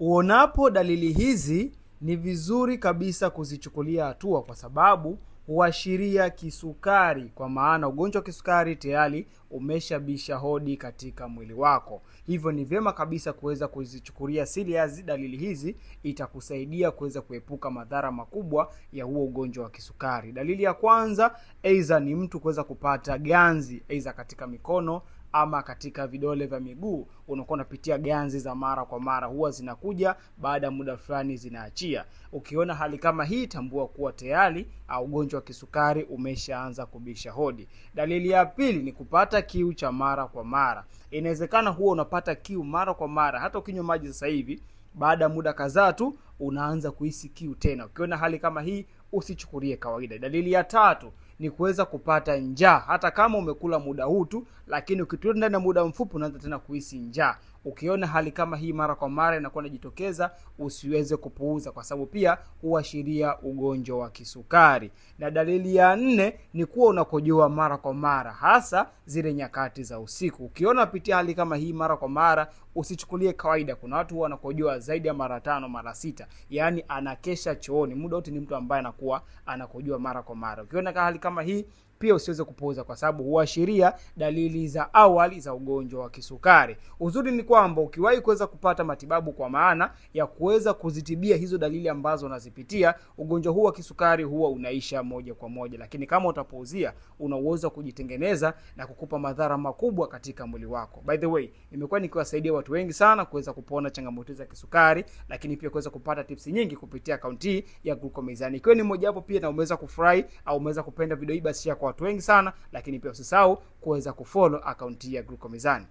Uonapo dalili hizi ni vizuri kabisa kuzichukulia hatua, kwa sababu huashiria kisukari, kwa maana ugonjwa wa kisukari tayari umeshabisha hodi katika mwili wako. Hivyo ni vyema kabisa kuweza kuzichukulia serious dalili hizi, itakusaidia kuweza kuepuka madhara makubwa ya huo ugonjwa wa kisukari. Dalili ya kwanza, aidha ni mtu kuweza kupata ganzi, aidha katika mikono ama katika vidole vya miguu. Unakuwa unapitia ganzi za mara kwa mara, huwa zinakuja baada ya muda fulani zinaachia. Ukiona hali kama hii, tambua kuwa tayari ugonjwa wa kisukari umeshaanza kubisha hodi. Dalili ya pili ni kupata kiu cha mara kwa mara. Inawezekana huwa unapata kiu mara kwa mara, hata ukinywa maji sasa hivi, baada ya muda kadhaa tu unaanza kuhisi kiu tena. Ukiona hali kama hii, usichukulie kawaida. Dalili ya tatu ni kuweza kupata njaa. Hata kama umekula muda huu tu, lakini ukitulia ndani ya muda mfupi unaanza tena kuhisi njaa. Ukiona hali kama hii mara kwa mara inakuwa inajitokeza, usiweze kupuuza, kwa sababu pia huashiria ugonjwa wa kisukari. Na dalili ya nne ni kuwa unakojoa mara kwa mara, hasa zile nyakati za usiku. Ukiona pitia hali kama hii mara kwa mara, usichukulie kawaida. Kuna watu huwa wanakojoa zaidi ya mara 5, mara 6. Yaani anakesha chooni muda wote, ni mtu ambaye anakuwa anakojoa mara kwa mara. Ukiona hali kama hii, pia usiweze kupuuza, kwa sababu huashiria dalili za awali za ugonjwa wa kisukari. Uzuri ni kwamba ukiwahi kuweza kupata matibabu, kwa maana ya kuweza kuzitibia hizo dalili ambazo unazipitia, ugonjwa huu wa kisukari huwa unaisha moja kwa moja. Lakini kama utapuuzia, una uwezo kujitengeneza na kukupa madhara makubwa katika mwili wako. By the way, nimekuwa nikiwasaidia watu wengi sana kuweza kupona changamoto za kisukari, lakini pia kuweza kupata tips nyingi kupitia akaunti ya Glucomizani. Ikiwa ni mmoja wapo pia na umeweza kufurahi au umeweza kupenda video hii, basi share kwa watu wengi sana, lakini pia usisahau kuweza kufollow akaunti ya Glucomizani.